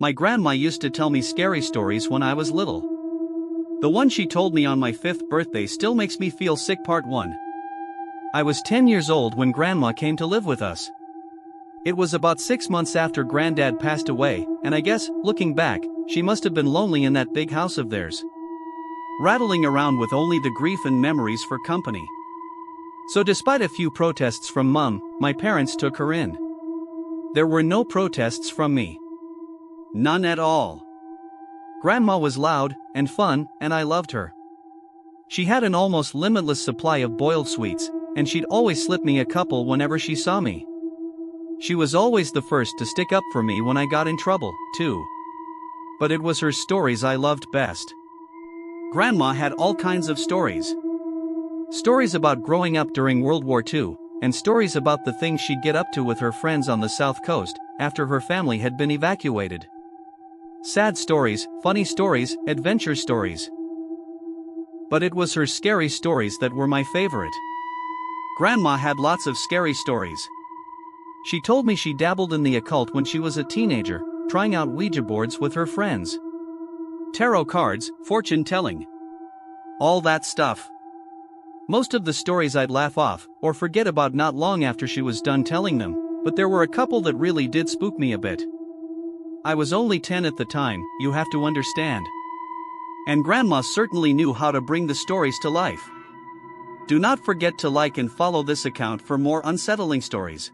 My grandma used to tell me scary stories when I was little. The one she told me on my 5th birthday still makes me feel sick. Part 1. I was 10 years old when Grandma came to live with us. It was about 6 months after Granddad passed away, and I guess, looking back, she must have been lonely in that big house of theirs, rattling around with only the grief and memories for company. So despite a few protests from Mum, my parents took her in. There were no protests from me. None at all. Grandma was loud and fun, and I loved her. She had an almost limitless supply of boiled sweets, and she'd always slip me a couple whenever she saw me. She was always the first to stick up for me when I got in trouble, too. But it was her stories I loved best. Grandma had all kinds of stories. Stories about growing up during World War II, and stories about the things she'd get up to with her friends on the South Coast after her family had been evacuated. Sad stories, funny stories, adventure stories. But it was her scary stories that were my favorite. Grandma had lots of scary stories. She told me she dabbled in the occult when she was a teenager, trying out Ouija boards with her friends. Tarot cards, fortune telling. All that stuff. Most of the stories I'd laugh off, or forget about not long after she was done telling them, but there were a couple that really did spook me a bit. I was only 10 at the time, you have to understand. And Grandma certainly knew how to bring the stories to life. Do not forget to like and follow this account for more unsettling stories.